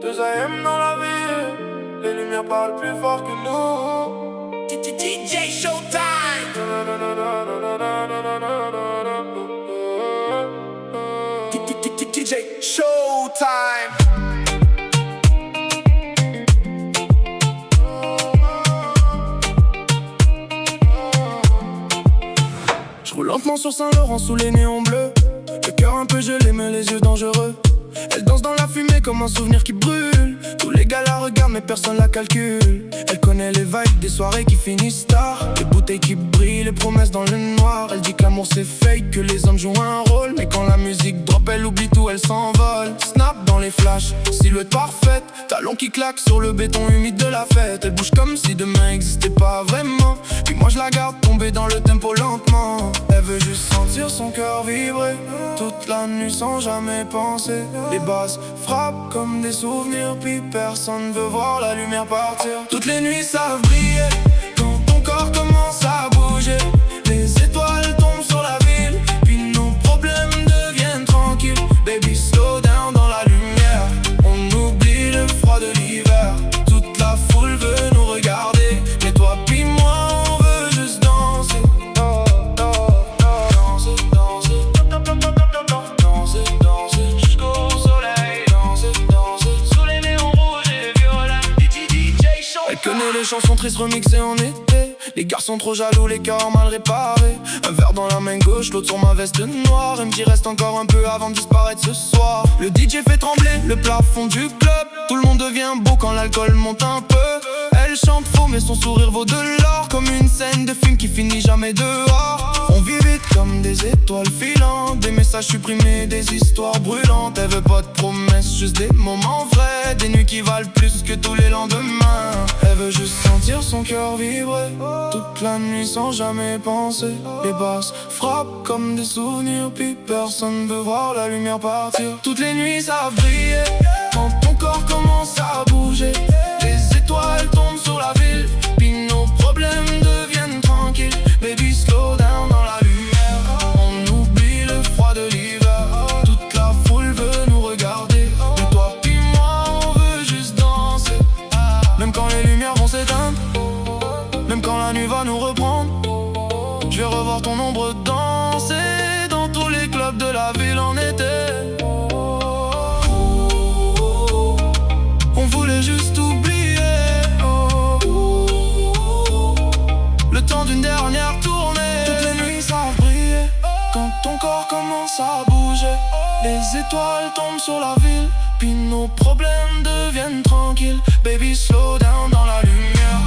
Deux AM dans la ville, les lumières parlent plus fort que nous. DJ Showtime. DJ Showtime. Je roule lentement sur Saint-Laurent sous les néons bleus, le cœur un peu gelé mais les yeux dangereux. Elle danse dans la fumée comme un souvenir qui brûle. Tous les gars la regardent mais personne la calcule. Elle connaît les vibes des soirées qui finissent tard, les bouteilles qui brillent, les promesses dans le noir. Elle dit que l'amour c'est fake, que les hommes jouent un rôle, mais quand la musique drop elle oublie tout, elle s'envole. Snap dans les flashs, silhouette parfaite, talons qui claquent sur le béton humide de la fête. Elle bouge comme si demain existait pas vraiment, puis moi je la garde tomber dans le tempo lentement. Elle veut juste sentir son cœur vibrer toute la nuit sans jamais penser. Les basses frappent comme des souvenirs, puis personne veut voir la lumière partir. Toutes les nuits savent briller quand ton corps commence à bouger. Les étoiles tombent sur la ville, puis nos problèmes deviennent tranquilles. Baby slow down dans la lumière, on oublie le froid de l'hiver. Toute la foule veut nous regarder, mais toi puis moi on veut juste danser. Danser, danser, danser jusqu'au soleil. Danser sous les néons rouges et violets. DJ Showtime. Elle connaît les chansons tristes remixées en été. Les garçons trop jaloux, les cœurs mal réparés. Un verre dans la main gauche, l'autre sur ma veste noire. Elle me dit reste encore un peu avant de disparaître ce soir. Le DJ fait trembler le plafond du club. Tout le monde devient beau quand l'alcool monte un peu. Elle chante faux mais son sourire vaut de l'or, comme une scène de film qui finit jamais dehors. On vit vite comme des étoiles filantes, des messages supprimés, des histoires brûlantes. Elle veut pas de promesses, juste des moments vrais, des nuits qui valent plus que tous les lendemains. Elle veut juste sentir son cœur vibrer toute la nuit sans jamais penser. Les basses frappent comme des souvenirs, puis personne veut voir la lumière partir. Toutes les nuits savent briller quand ton corps commence à bouger. Les étoiles tombent sur la ville, puis nos problèmes deviennent tranquilles. Baby slow down dans la lumière, on oublie le froid de l'hiver. Toute la foule veut nous regarder, mais toi puis moi on veut juste danser. Même quand les lumières vont s'éteindre, même quand la nuit va nous reprendre, je vais revoir ton ombre danser dans tous les clubs de la ville en été. On voulait juste oublier le temps d'une dernière tournée. Toutes les nuits savent briller quand ton corps commence à bouger. Les étoiles tombent sur la ville, puis nos problèmes deviennent tranquilles. Baby slow down dans la lumière,